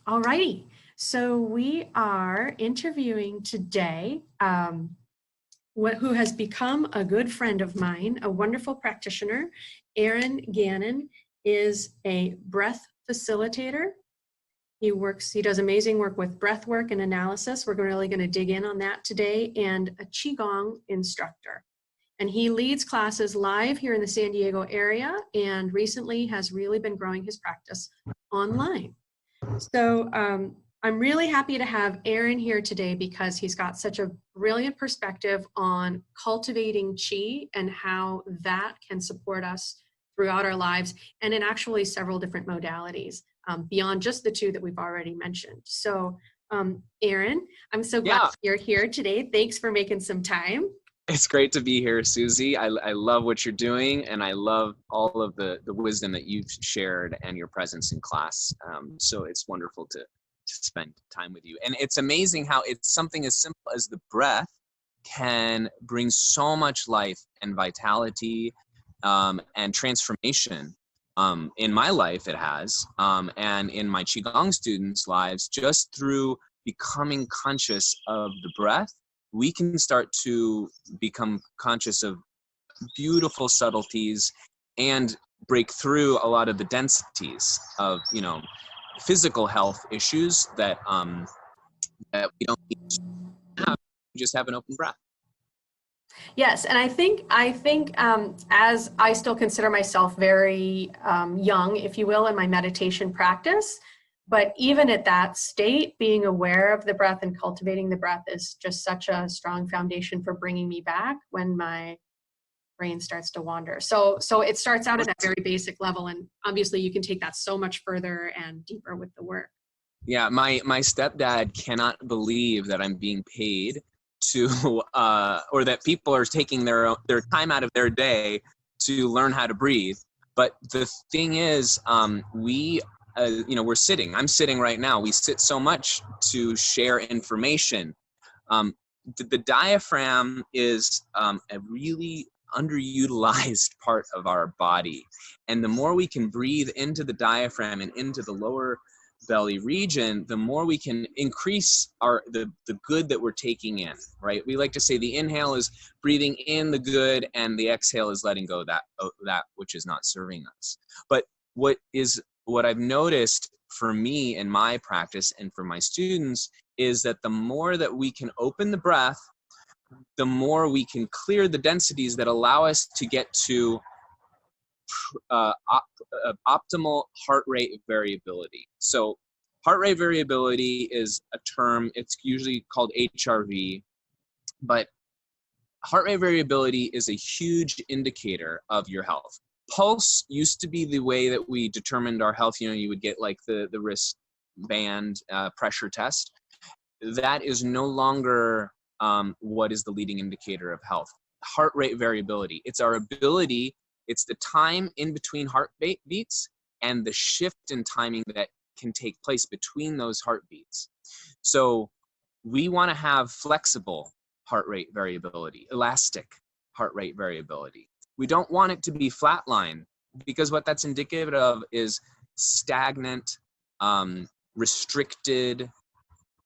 All righty. So we are interviewing today who has become a good friend of mine, a wonderful practitioner. Aaron Gannon is a breath facilitator. He does amazing work with breath work and analysis. We're really going to dig in on that today, and a Qigong instructor. And he leads classes live here in the San Diego area, and recently has really been growing his practice online. So I'm really happy to have Aaron here today because he's got such a brilliant perspective on cultivating qi and how that can support us throughout our lives, and in actually several different modalities beyond just the two that we've already mentioned. So Aaron, I'm so glad you're here today. Thanks for making some time. It's great to be here, Susie. I love what you're doing, and I love all of the wisdom that you've shared and your presence in class. So it's wonderful to spend time with you. And it's amazing how it's something as simple as the breath can bring so much life and vitality and transformation. In my life, it has, and in my Qigong students' lives, just through becoming conscious of the breath. We can start to become conscious of beautiful subtleties and break through a lot of the densities of, physical health issues that we don't need to have. We just have an open breath. Yes, and I think as I still consider myself very young, if you will, in my meditation practice, but even at that state, being aware of the breath and cultivating the breath is just such a strong foundation for bringing me back when my brain starts to wander. So it starts out at that very basic level, and obviously you can take that so much further and deeper with the work. Yeah, my stepdad cannot believe that I'm being paid to, or that people are taking their time out of their day to learn how to breathe. But the thing is, we're sitting. I'm sitting right now. We sit so much to share information. The diaphragm is a really underutilized part of our body. And the more we can breathe into the diaphragm and into the lower belly region, the more we can increase the good that we're taking in, right? We like to say the inhale is breathing in the good and the exhale is letting go that which is not serving us. But what I've noticed for me in my practice and for my students is that the more that we can open the breath, the more we can clear the densities that allow us to get to optimal heart rate variability. So heart rate variability is a term, it's usually called HRV, but heart rate variability is a huge indicator of your health. Pulse used to be the way that we determined our health. You would get like the wristband pressure test. That is no longer what is the leading indicator of health. Heart rate variability. It's our ability, it's the time in between heartbeats and the shift in timing that can take place between those heartbeats. So we want to have flexible heart rate variability, elastic heart rate variability. We don't want it to be flatline, because what that's indicative of is stagnant, restricted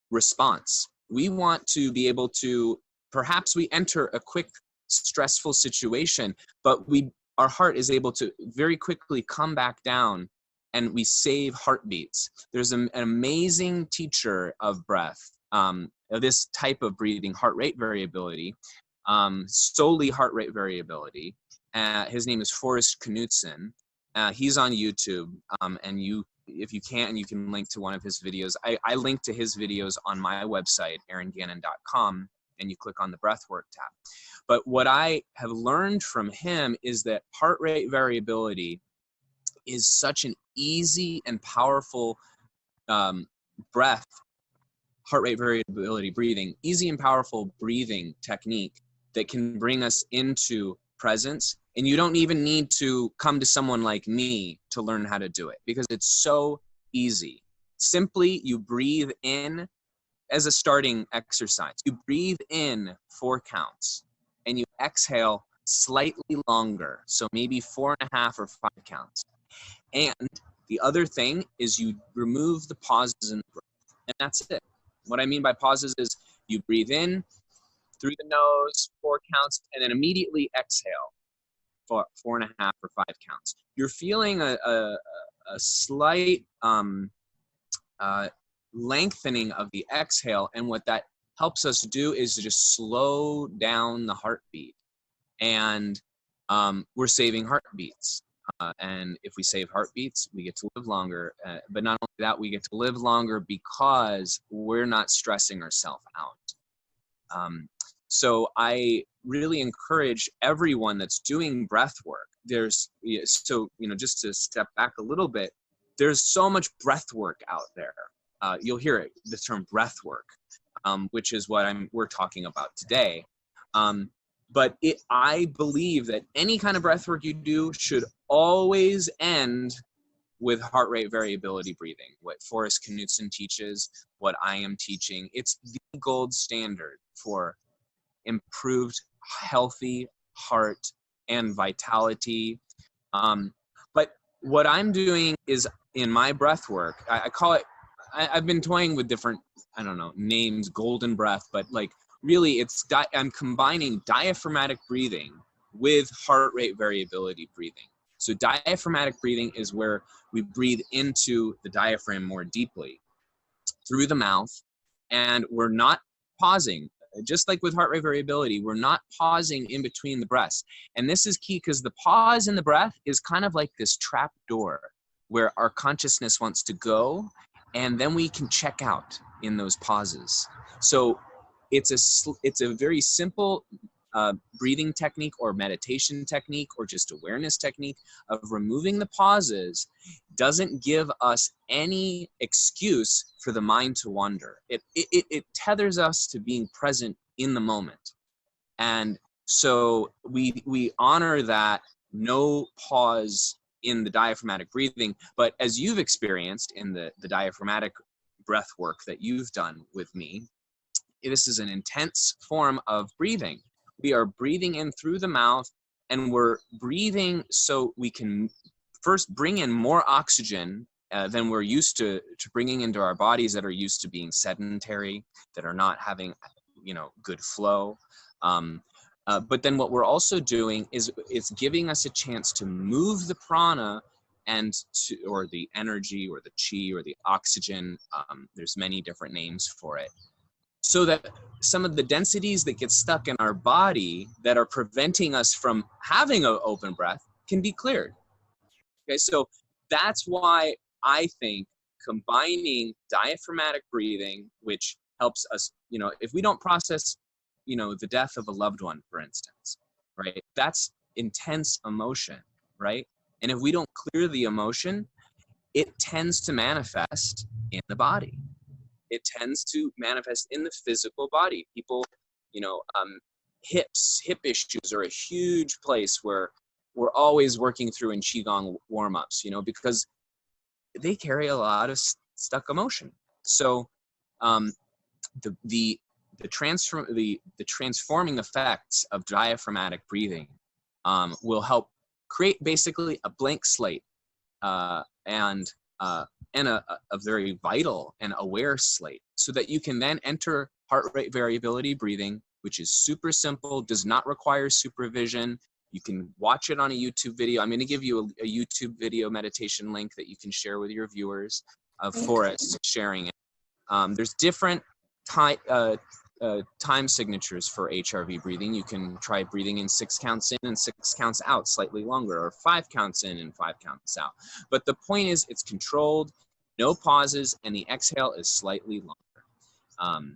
response. We want to be able to, perhaps we enter a quick stressful situation, but our heart is able to very quickly come back down and we save heartbeats. There's an amazing teacher of breath, this type of breathing, heart rate variability, solely heart rate variability. His name is Forrest Knudsen. He's on YouTube, and if you can link to one of his videos. I link to his videos on my website, aarongannon.com, and you click on the breathwork tab. But what I have learned from him is that heart rate variability is such an easy and powerful heart rate variability breathing, easy and powerful breathing technique that can bring us into presence. And you don't even need to come to someone like me to learn how to do it, because it's so easy. Simply, you breathe in as a starting exercise. You breathe in 4 counts and you exhale slightly longer. So maybe 4.5 or 5 counts. And The other thing is you remove the pauses in the breath, and that's it. What I mean by pauses is you breathe in through the nose, 4 counts, and then immediately exhale for 4.5 or 5 counts. You're feeling a slight lengthening of the exhale, and what that helps us do is to just slow down the heartbeat, and we're saving heartbeats. And if we save heartbeats, we get to live longer. But not only that, we get to live longer because we're not stressing ourselves out. So I really encourage everyone that's doing breath work. Just to step back a little bit, there's so much breath work out there. You'll hear it, the term breath work, which is what we're talking about today. But I believe that any kind of breath work you do should always end with heart rate variability breathing. What Forrest Knudsen teaches, what I am teaching, it's the gold standard for improved healthy heart and vitality. But what I'm doing is in my breath work, I call it, I've been toying with different, names, golden breath, but like really I'm combining diaphragmatic breathing with heart rate variability breathing. So diaphragmatic breathing is where we breathe into the diaphragm more deeply through the mouth, and we're not pausing. Just like with heart rate variability, we're not pausing in between the breaths. And this is key because the pause in the breath is kind of like this trap door where our consciousness wants to go, and then we can check out in those pauses. So it's a very simple breathing technique or meditation technique or just awareness technique of removing the pauses. Doesn't give us any excuse for the mind to wander. It tethers us to being present in the moment. And so we honor that no pause in the diaphragmatic breathing, but as you've experienced in the diaphragmatic breath work that you've done with me, this is an intense form of breathing. We are breathing in through the mouth, and we're breathing so we can first bring in more oxygen than we're used to bringing into our bodies that are used to being sedentary, that are not having, good flow. But then what we're also doing is it's giving us a chance to move the prana or the energy or the chi or the oxygen. There's many different names for it. So that some of the densities that get stuck in our body that are preventing us from having an open breath can be cleared. Okay, so that's why I think combining diaphragmatic breathing, which helps us, if we don't process, the death of a loved one, for instance, right? That's intense emotion, right? And if we don't clear the emotion, it tends to manifest in the body. It tends to manifest in the physical body. People, hip issues are a huge place where we're always working through in Qigong warm-ups, because they carry a lot of stuck emotion. So the transforming effects of diaphragmatic breathing will help create basically a blank slate and a very vital and aware slate, so that you can then enter heart rate variability breathing, which is super simple, does not require supervision. You can watch it on a YouTube video. I'm going to give you a YouTube video meditation link that you can share with your viewers of Forrest sharing it. There's different time signatures for HRV breathing. You can try breathing in 6 counts in and 6 counts out, slightly longer, or 5 counts in and 5 counts out. But the point is, it's controlled, no pauses, and the exhale is slightly longer. I've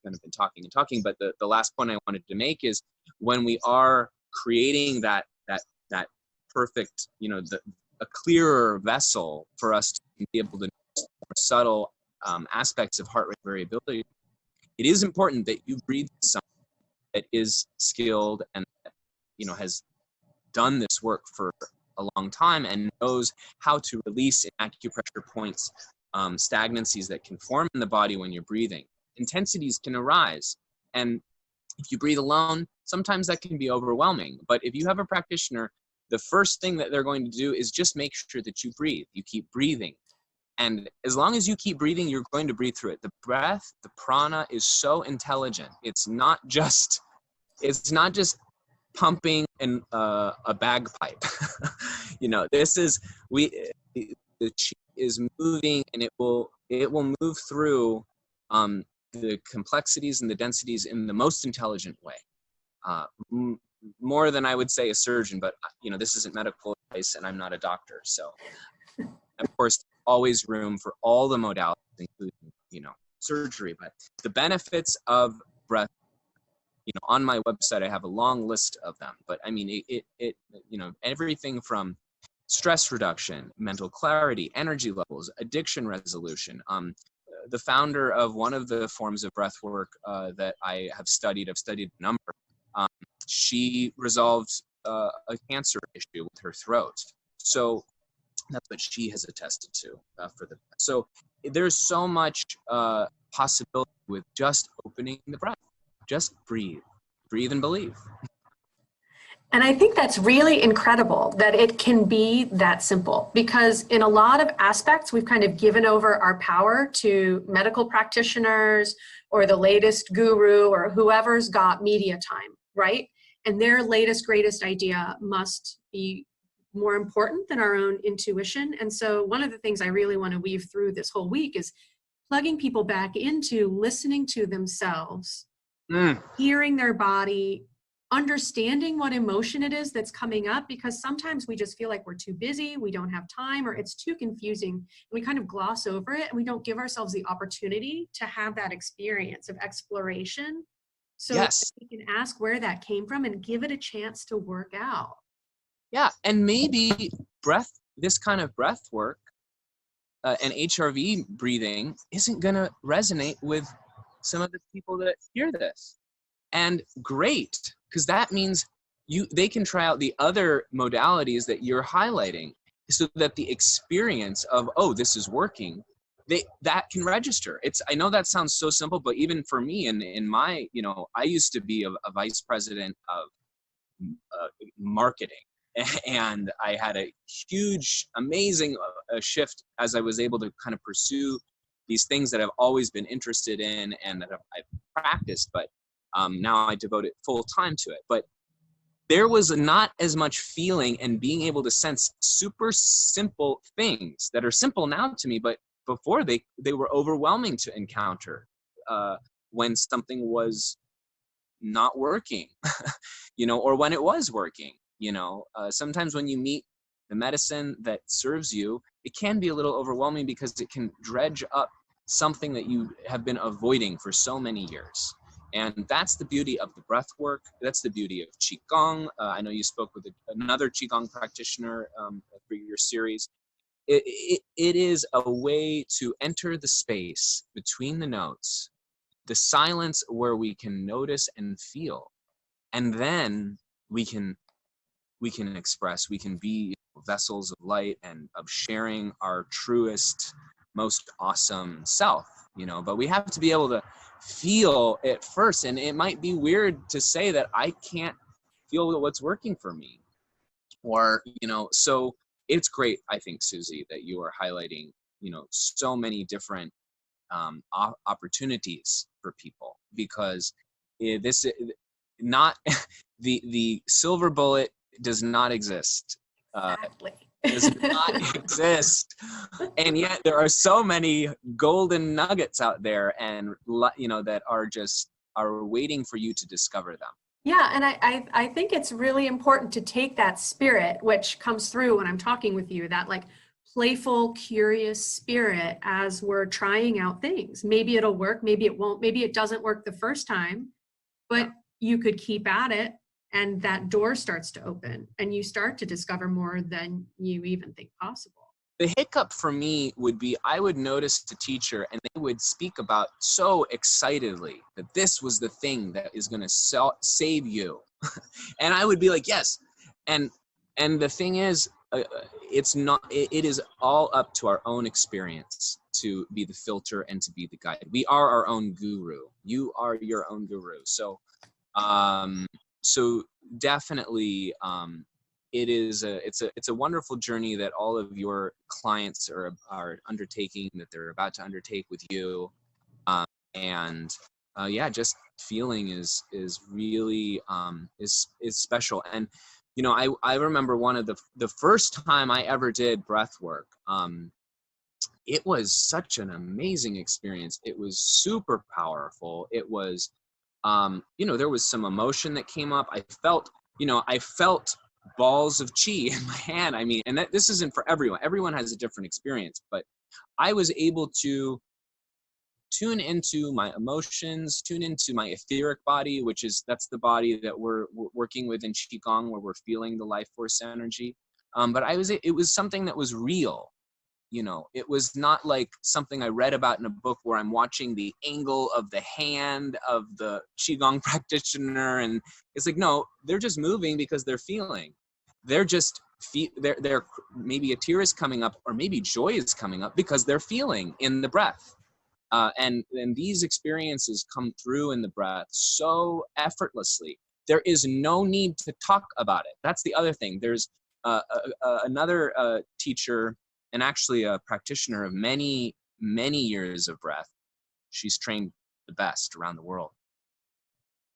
kind of been talking, but the last point I wanted to make is when we are creating that perfect, a clearer vessel for us to be able to notice more subtle aspects of heart rate variability, it is important that you breathe someone that is skilled and has done this work for a long time and knows how to release in acupressure points stagnancies that can form in the body when you're breathing. Intensities can arise, and if you breathe alone, sometimes that can be overwhelming. But if you have a practitioner the first thing that they're going to do is just make sure that you breathe. You keep breathing. And as long as you keep breathing, you're going to breathe through it. The breath, the prana is so intelligent. It's not just pumping in a bagpipe. This is the chi is moving, and it will move through the complexities and the densities in the most intelligent way. More than I would say a surgeon, but this isn't medical advice, and I'm not a doctor. So, of course, always room for all the modalities, including surgery. But the benefits of breath, on my website, I have a long list of them. But I mean, it everything from stress reduction, mental clarity, energy levels, addiction resolution. The founder of one of the forms of breath work that I've studied a number. She resolved a cancer issue with her throat. So that's what she has attested to So there's so much possibility with just opening the breath. Just breathe and believe. And I think that's really incredible that it can be that simple, because in a lot of aspects, we've kind of given over our power to medical practitioners or the latest guru or whoever's got media time, right? And their latest, greatest idea must be more important than our own intuition. And so one of the things I really want to weave through this whole week is plugging people back into listening to themselves, hearing their body, understanding what emotion it is that's coming up, because sometimes we just feel like we're too busy, we don't have time, or it's too confusing, and we kind of gloss over it, and we don't give ourselves the opportunity to have that experience of exploration. So yes, we can ask where that came from and give it a chance to work out. Yeah, and maybe this kind of breath work and HRV breathing isn't going to resonate with some of the people that hear this. And great, because that means they can try out the other modalities that you're highlighting, so that the experience of, oh, this is working, that can register. I know that sounds so simple, but even for me, in my, I used to be a vice president of marketing, and I had a huge, amazing shift as I was able to kind of pursue these things that I've always been interested in and that I've practiced, but now I devote it full time to it. But there was not as much feeling and being able to sense super simple things that are simple now to me, but before they were overwhelming to encounter when something was not working, or when it was working. Sometimes when you meet the medicine that serves you, it can be a little overwhelming because it can dredge up something that you have been avoiding for so many years. And that's the beauty of the breath work. That's the beauty of Qigong. I know you spoke with another Qigong practitioner for your series. It is a way to enter the space between the notes, the silence where we can notice and feel, and then we can express, we can be vessels of light and of sharing our truest, most awesome self, but we have to be able to feel it first. And it might be weird to say that I can't feel what's working for me, or, so it's great, I think, Susie, that you are highlighting, so many different opportunities for people, because this not the silver bullet does not exist. Exactly. Does not exist, and yet there are so many golden nuggets out there, and that are waiting for you to discover them. Yeah, and I think it's really important to take that spirit, which comes through when I'm talking with you, that like playful, curious spirit as we're trying out things. Maybe it'll work, maybe it won't, maybe it doesn't work the first time, but you could keep at it, and that door starts to open and you start to discover more than you even think possible. The hiccup for me would be, I would notice the teacher and they would speak about so excitedly that this was the thing that is going to save you. And I would be like, yes. And the thing is, it's not, it is all up to our own experience to be the filter and to be the guide. We are our own guru. You are your own guru. So definitely, it's a wonderful journey that all of your clients are undertaking, that they're about to undertake with you. And yeah, just feeling is really is special. And you know, I remember one of the first time I ever did breath work. It was such an amazing experience. It was super powerful. It was, you know, there was some emotion that came up. I felt balls of chi in my hand. I mean, and this isn't for everyone. Everyone has a different experience, but I was able to tune into my emotions, tune into my etheric body, that's the body that we're working with in Qigong, where we're feeling the life force energy. But it was something that was real. You know, it was not like something I read about in a book where I'm watching the angle of the hand of the Qigong practitioner. And it's like, no, they're just moving because they're feeling. They're just, they're maybe a tear is coming up, or maybe joy is coming up because they're feeling in the breath. And these experiences come through in the breath so effortlessly. There is no need to talk about it. That's the other thing. There's another teacher, and actually a practitioner of many, many years of breath. She's trained the best around the world.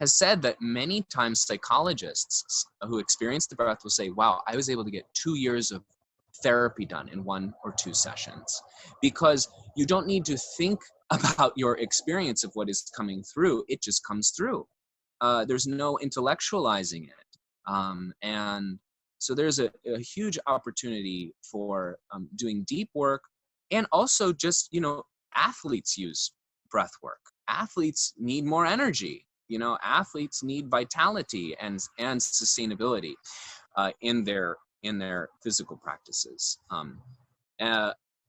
Has said that many times psychologists who experience the breath will say, wow, I was able to get 2 years of therapy done in 1 or 2 sessions, because you don't need to think about your experience of what is coming through. It just comes through. There's no intellectualizing it. And so there's a huge opportunity for doing deep work. And also just, you know, athletes use breath work. Athletes need more energy. You know, athletes need vitality and sustainability in their physical practices.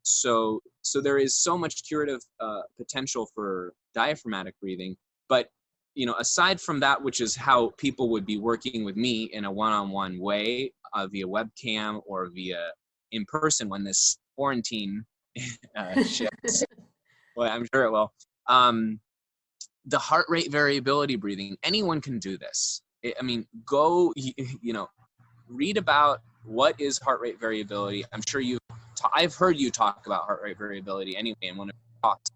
So there is so much curative potential for diaphragmatic breathing. But, you know, aside from that, which is how people would be working with me in a one-on-one way, via webcam or via in person when this quarantine shifts, well, I'm sure it will. The heart rate variability breathing, anyone can do this. I mean, go, you know, read about what is heart rate variability. I'm sure I've heard you talk about heart rate variability anyway in one of your talks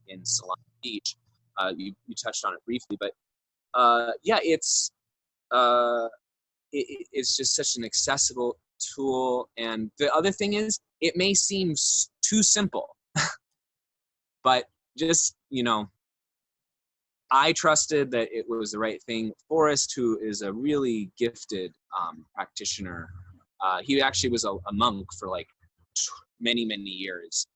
in Salon Beach. You touched on it briefly, but yeah, it's just such an accessible tool. And the other thing is, it may seem too simple, but just, you know, I trusted that it was the right thing. Forrest, who is a really gifted practitioner, he actually was a monk for like many, many years.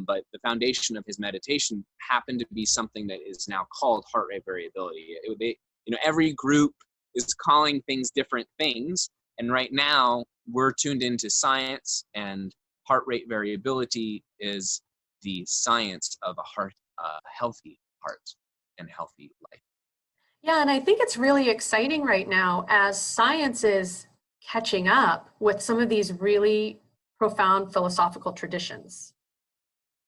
But the foundation of his meditation happened to be something that is now called heart rate variability. You know, every group is calling things different things. And right now we're tuned into science, and heart rate variability is the science of a healthy heart and healthy life. Yeah, and I think it's really exciting right now as science is catching up with some of these really profound philosophical traditions,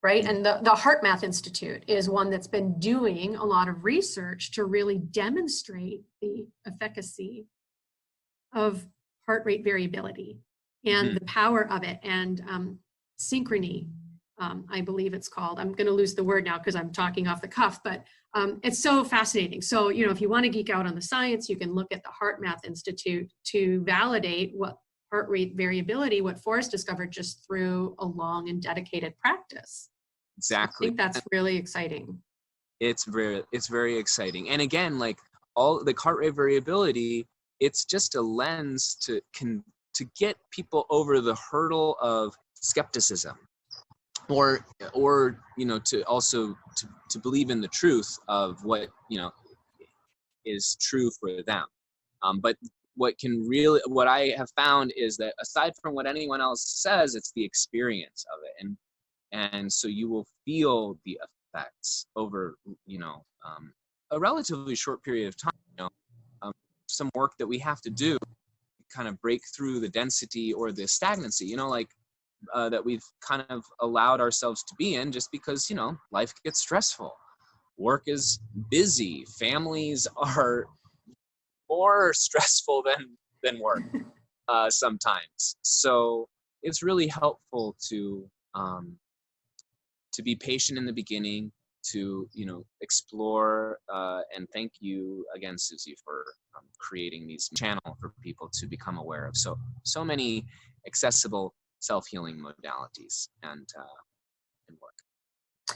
right? And the HeartMath Institute is one that's been doing a lot of research to really demonstrate the efficacy of heart rate variability and the power of it, and synchrony, I believe it's called. I'm going to lose the word now because I'm talking off the cuff, but it's so fascinating. So, you know, if you want to geek out on the science, you can look at the HeartMath Institute to validate what heart rate variability, what Forrest discovered just through a long and dedicated practice. Exactly. So I think that's really exciting. It's very exciting. And again, like all the heart rate variability, it's just a lens to get people over the hurdle of skepticism, or you know, to also to believe in the truth of what, you know, is true for them. But what I have found is that aside from what anyone else says, it's the experience of it, and so you will feel the effects over, you know, a relatively short period of time. You know, some work that we have to do to kind of break through the density or the stagnancy, you know, like that we've kind of allowed ourselves to be in, just because, you know, life gets stressful, work is busy, families are more stressful than work. sometimes. So it's really helpful to be patient in the beginning, to explore, and thank you again, Susie, for creating these channel for people to become aware of so many accessible self-healing modalities and work.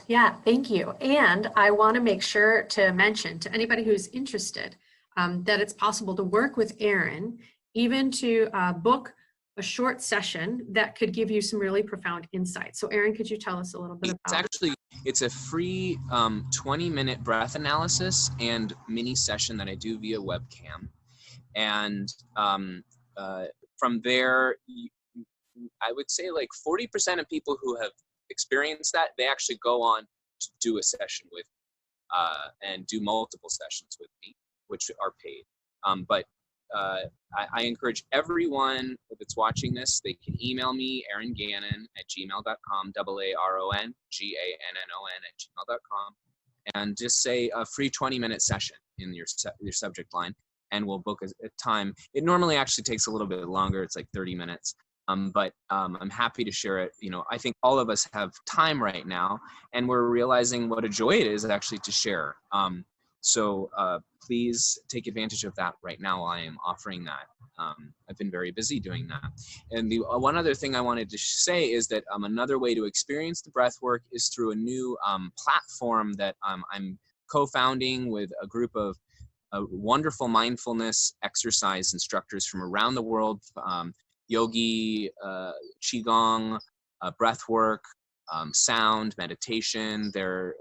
Yeah, thank you. And I want to make sure to mention to anybody who's interested that it's possible to work with Aaron, even to book a short session that could give you some really profound insights. So Aaron, could you tell us a little bit about it? It's a free 20-minute breath analysis and mini session that I do via webcam. And from there, I would say like 40% of people who have experienced that, they actually go on to do a session with and do multiple sessions with me, which are paid. But I encourage everyone that's watching this, they can email me, Aaron Gannon at gmail.com, AARON, GANNON at gmail.com, and just say a free 20-minute session in your subject line, and we'll book a time. It normally actually takes a little bit longer. It's like 30 minutes. But I'm happy to share it. I think all of us have time right now, and we're realizing what a joy it is actually to share. So please take advantage of that right now. I am offering that. I've been very busy doing that. And the one other thing I wanted to say is that another way to experience the breath work is through a new platform that I'm co-founding with a group of wonderful mindfulness exercise instructors from around the world. Yogi, qigong, breath work, sound, meditation. They're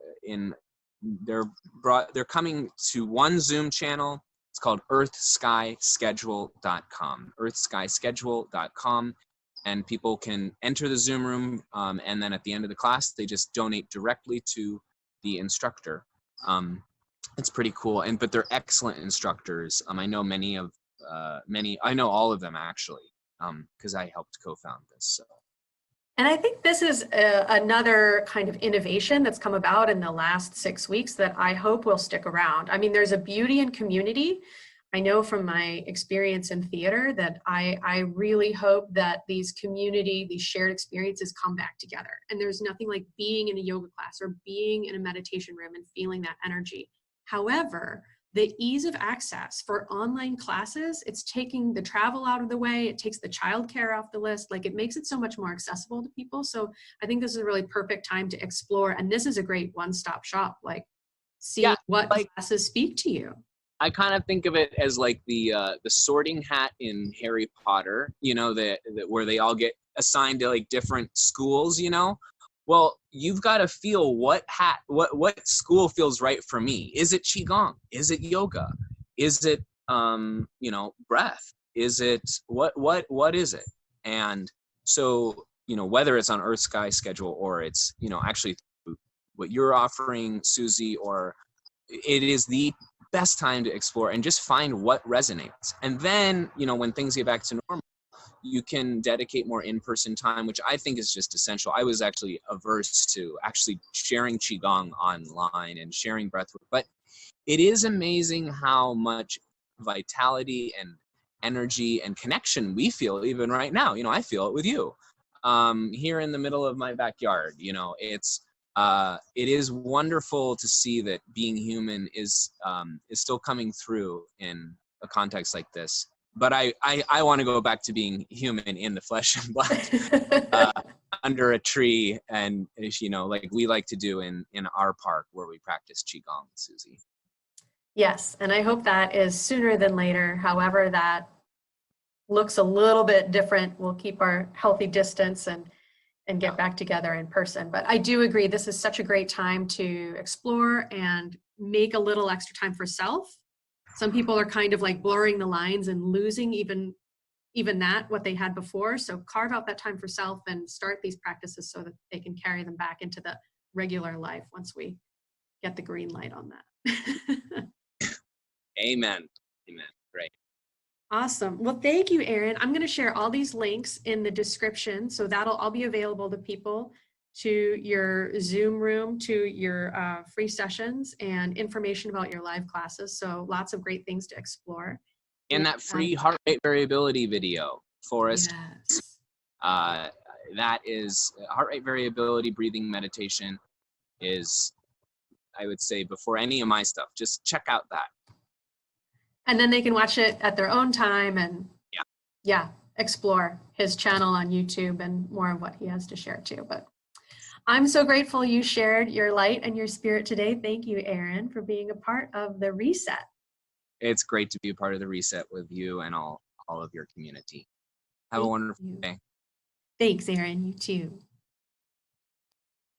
coming to one Zoom channel. It's called earthskyschedule.com, earthskyschedule.com, and people can enter the Zoom room, and then at the end of the class, they just donate directly to the instructor. It's pretty cool, but they're excellent instructors. I know I know all of them actually, because I helped co-found this. So. And I think this is another kind of innovation that's come about in the last 6 weeks that I hope will stick around. I mean, there's a beauty in community. I know from my experience in theater that I really hope that these shared experiences come back together. And there's nothing like being in a yoga class or being in a meditation room and feeling that energy. However, the ease of access for online classes, it's taking the travel out of the way, it takes the childcare off the list, like it makes it so much more accessible to people. So I think this is a really perfect time to explore, and this is a great one-stop shop, like see what classes speak to you. I kind of think of it as like the sorting hat in Harry Potter, that where they all get assigned to like different schools, Well, you've got to feel what school feels right for me. Is it qigong? Is it yoga? Is it breath? Is it what is it? And so, whether it's on Earth Sky Schedule or it's actually what you're offering, Susie, or it is the best time to explore and just find what resonates. And then, when things get back to normal, you can dedicate more in-person time, which I think is just essential. I was actually averse to actually sharing qigong online and sharing breathwork, but it is amazing how much vitality and energy and connection we feel even right now. I feel it with you here in the middle of my backyard. It is wonderful to see that being human is still coming through in a context like this. But I want to go back to being human in the flesh and blood under a tree, and like we like to do in our park where we practice qigong, Susie. Yes, and I hope that is sooner than later. However, that looks a little bit different. We'll keep our healthy distance and get back together in person. But I do agree, this is such a great time to explore and make a little extra time for self. Some people are kind of like blurring the lines and losing even that, what they had before. So carve out that time for self and start these practices so that they can carry them back into the regular life once we get the green light on that. Amen. Great. Awesome. Well, thank you, Aaron. I'm going to share all these links in the description. So that'll all be available to people, to your Zoom room, to your free sessions, and information about your live classes. So lots of great things to explore. And that free heart rate variability video. forest. Yes. That is heart rate variability, breathing meditation is, I would say, before any of my stuff, just check out that. And then they can watch it at their own time and Yeah. yeah, explore his channel on YouTube and more of what he has to share too. But I'm so grateful you shared your light and your spirit today. Thank you, Aaron, for being a part of the reset. It's great to be a part of the reset with you and all of your community. Have a Thank wonderful you. day. Thanks, Aaron. You too.